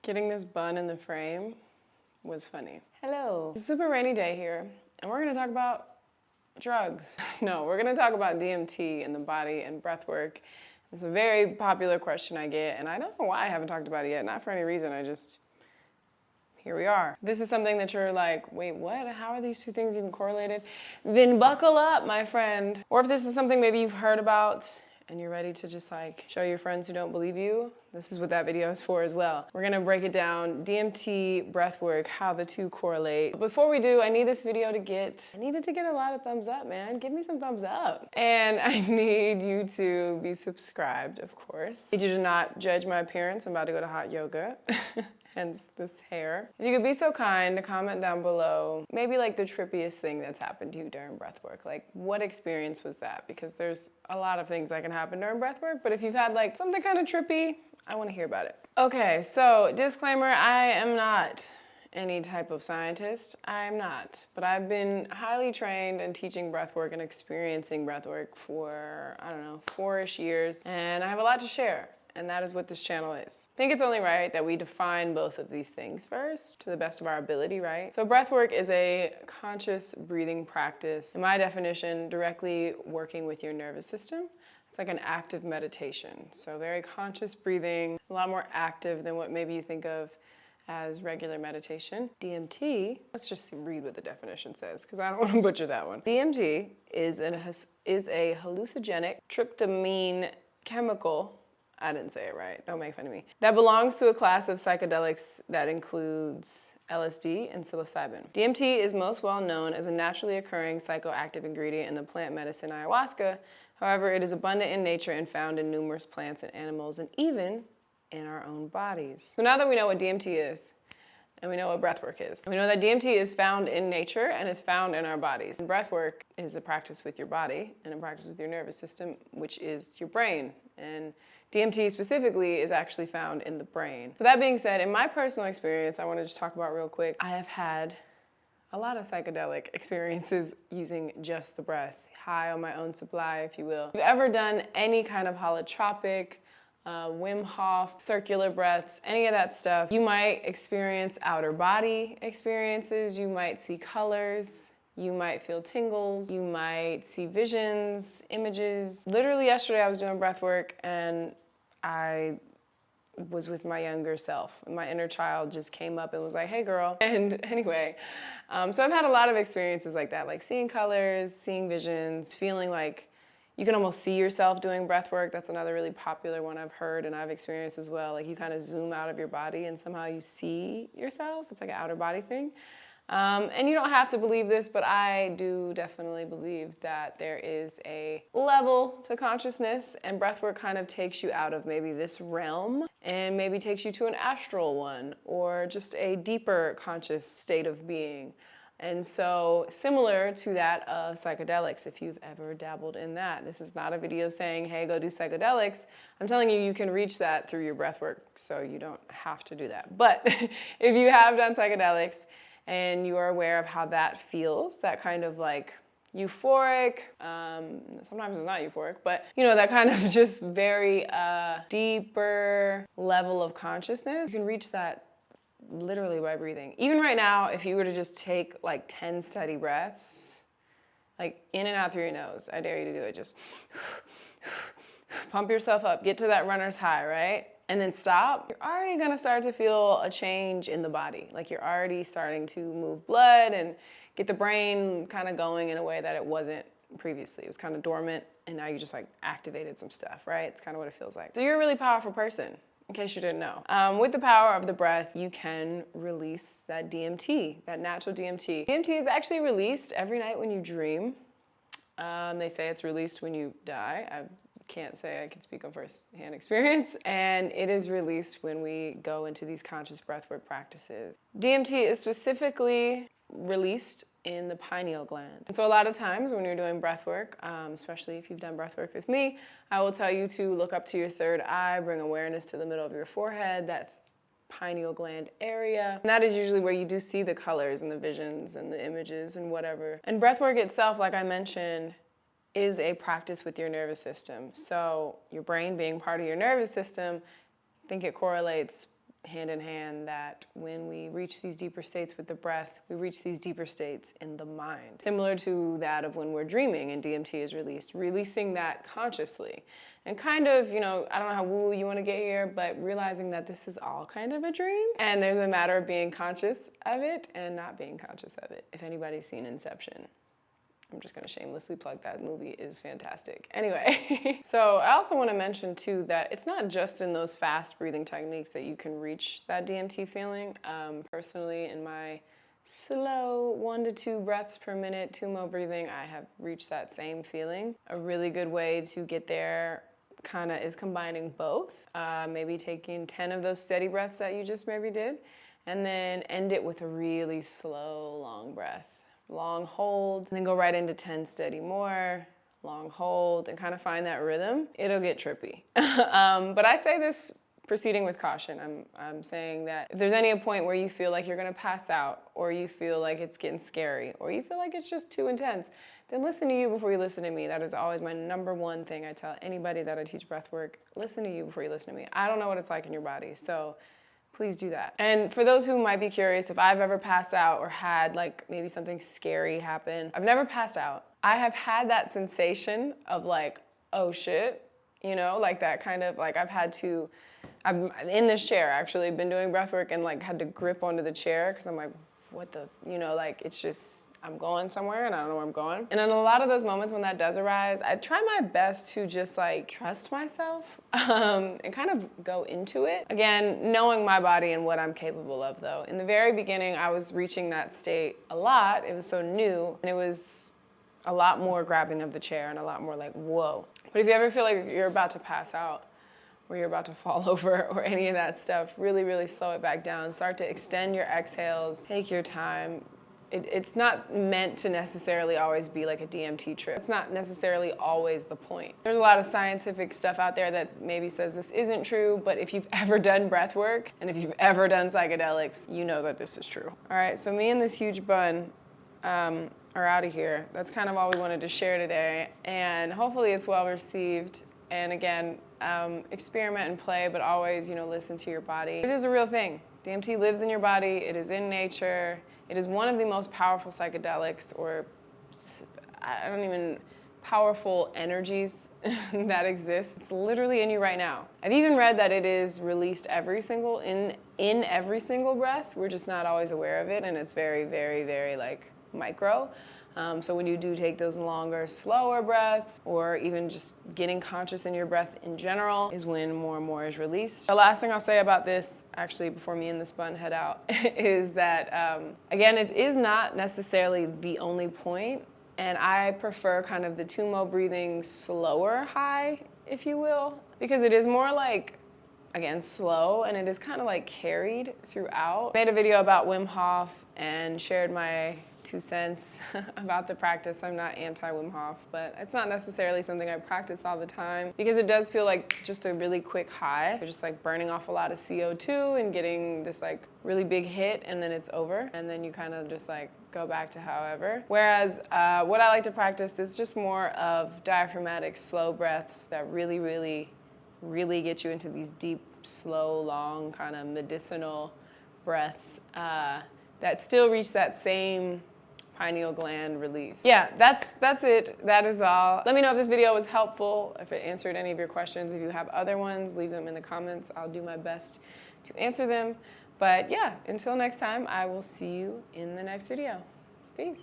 Getting this bun in the frame was funny. Hello. It's a super rainy day here, and we're gonna talk about drugs. No, we're gonna talk about DMT in the body and breath work. It's a very popular question I get, and I don't know why I haven't talked about it yet, not for any reason, here we are. This is something that you're like, wait, what? How are these two things even correlated? Then buckle up, my friend. Or if this is something maybe you've heard about and you're ready to just like show your friends who don't believe you, this is what that video is for as well. We're gonna break it down, DMT, breathwork, how the two correlate. But before we do, I need this video to I need it to get a lot of thumbs up, man. Give me some thumbs up. And I need you to be subscribed, of course. I need you to not judge my appearance. I'm about to go to hot yoga. Hence this hair. If you could be so kind to comment down below, maybe like the trippiest thing that's happened to you during breathwork. Like, what experience was that? Because there's a lot of things that can happen during breathwork, but if you've had like something kind of trippy, I want to hear about it. Okay, so disclaimer, I am not any type of scientist. I'm not, but I've been highly trained in teaching breathwork and experiencing breathwork for, I don't know, 4-ish years, and I have a lot to share. And that is what this channel is. I think it's only right that we define both of these things first, to the best of our ability, right? So breathwork is a conscious breathing practice. In my definition, directly working with your nervous system. It's like an active meditation. So very conscious breathing, a lot more active than what maybe you think of as regular meditation. DMT, let's just read what the definition says, because I don't want to butcher that one. DMT is a hallucinogenic tryptamine chemical, I didn't say it right, don't make fun of me, that belongs to a class of psychedelics that includes LSD and psilocybin. DMT is most well known as a naturally occurring psychoactive ingredient in the plant medicine ayahuasca. However, it is abundant in nature and found in numerous plants and animals, and even in our own bodies. So now that we know what DMT is, and we know what breathwork is, we know that DMT is found in nature and is found in our bodies. And breathwork is a practice with your body and a practice with your nervous system, which is your brain. And DMT specifically is actually found in the brain. So that being said, in my personal experience, I want to just talk about real quick, I have had a lot of psychedelic experiences using just the breath, high on my own supply, if you will. If you've ever done any kind of holotropic, Wim Hof, circular breaths, any of that stuff, you might experience outer body experiences, you might see colors, you might feel tingles, you might see visions, images. Literally yesterday I was doing breath work and I was with my younger self. My inner child just came up and was like, hey girl. And anyway, so I've had a lot of experiences like that, like seeing colors, seeing visions, feeling like you can almost see yourself doing breath work. That's another really popular one I've heard and I've experienced as well. Like you kind of zoom out of your body and somehow you see yourself. It's like an outer body thing. And you don't have to believe this, but I do definitely believe that there is a level to consciousness, and breathwork kind of takes you out of maybe this realm and maybe takes you to an astral one or just a deeper conscious state of being. And so similar to that of psychedelics, if you've ever dabbled in that. This is not a video saying, hey, go do psychedelics. I'm telling you, you can reach that through your breathwork, so you don't have to do that. But if you have done psychedelics, and you are aware of how that feels, that kind of like euphoric, sometimes it's not euphoric, but you know, that kind of just very deeper level of consciousness, you can reach that literally by breathing. Even right now, if you were to just take like 10 steady breaths, like in and out through your nose, I dare you to do it, just pump yourself up, get to that runner's high, right? And then stop, you're already gonna start to feel a change in the body. Like you're already starting to move blood and get the brain kind of going in a way that it wasn't previously. It was kind of dormant and now you just like activated some stuff, right? It's kind of what it feels like. So you're a really powerful person, in case you didn't know. With the power of the breath, you can release that DMT, that natural DMT. DMT is actually released every night when you dream. They say it's released when you die. I can't say I can speak on first-hand experience, and it is released when we go into these conscious breathwork practices. DMT is specifically released in the pineal gland. And so a lot of times when you're doing breathwork, especially if you've done breathwork with me, I will tell you to look up to your third eye, bring awareness to the middle of your forehead, that pineal gland area. And that is usually where you do see the colors and the visions and the images and whatever. And breathwork itself, like I mentioned, is a practice with your nervous system. So your brain being part of your nervous system, I think it correlates hand in hand that when we reach these deeper states with the breath, we reach these deeper states in the mind. Similar to that of when we're dreaming and DMT is released, releasing that consciously. And kind of, I don't know how woo you want to get here, but realizing that this is all kind of a dream. And there's a matter of being conscious of it and not being conscious of it. If anybody's seen Inception, I'm just gonna shamelessly plug that movie. Is fantastic. Anyway, so I also wanna mention too that it's not just in those fast breathing techniques that you can reach that DMT feeling. Personally, in my slow 1 to 2 breaths per minute, 2 mo breathing, I have reached that same feeling. A really good way to get there kind of is combining both. Maybe taking 10 of those steady breaths that you just maybe did, and then end it with a really slow, long breath. Long hold, and then go right into 10 steady more, long hold, and kind of find that rhythm. It'll get trippy. But I say this proceeding with caution. I'm saying that if there's any point where you feel like you're gonna pass out, or you feel like it's getting scary, or you feel like it's just too intense, then listen to you before you listen to me. That is always my number one thing I tell anybody that I teach breath work. Listen to you before you listen to me. I don't know what it's like in your body, so please do that. And for those who might be curious if I've ever passed out or had like maybe something scary happen, I've never passed out. I have had that sensation of like, oh shit, like that kind of like I'm in this chair actually, been doing breath work and like had to grip onto the chair because I'm like, what the, like it's just, I'm going somewhere and I don't know where I'm going. And in a lot of those moments when that does arise, I try my best to just like trust myself and kind of go into it. Again, knowing my body and what I'm capable of though. In the very beginning, I was reaching that state a lot. It was so new and it was a lot more grabbing of the chair and a lot more like, whoa. But if you ever feel like you're about to pass out or you're about to fall over or any of that stuff, really, really slow it back down. Start to extend your exhales, take your time. It's not meant to necessarily always be like a DMT trip. It's not necessarily always the point. There's a lot of scientific stuff out there that maybe says this isn't true, but if you've ever done breath work and if you've ever done psychedelics, you know that this is true. All right, so me and this huge bun are out of here. That's kind of all we wanted to share today, and hopefully it's well received. And again, experiment and play, but always, listen to your body. It is a real thing. DMT lives in your body. It is in nature. It is one of the most powerful psychedelics, or powerful energies that exist. It's literally in you right now. I've even read that it is released in every single breath. We're just not always aware of it, and it's very, very, very like micro. So when you do take those longer, slower breaths, or even just getting conscious in your breath in general, is when more and more is released. The last thing I'll say about this, actually, before me and this bun head out, is that, again, it is not necessarily the only point, and I prefer kind of the 2 mo breathing slower high, if you will, because it is more like, again, slow, and it is kind of like carried throughout. I made a video about Wim Hof and shared my 2 cents about the practice. I'm not anti-Wim Hof, but it's not necessarily something I practice all the time because it does feel like just a really quick high. You're just like burning off a lot of CO2 and getting this like really big hit, and then it's over, and then you kind of just like go back to however. Whereas what I like to practice is just more of diaphragmatic slow breaths that really, really, really get you into these deep, slow, long kind of medicinal breaths that still reach that same pineal gland release. Yeah, that's it. That is all. Let me know if this video was helpful, if it answered any of your questions. If you have other ones, leave them in the comments. I'll do my best to answer them. But yeah, until next time, I will see you in the next video. Peace.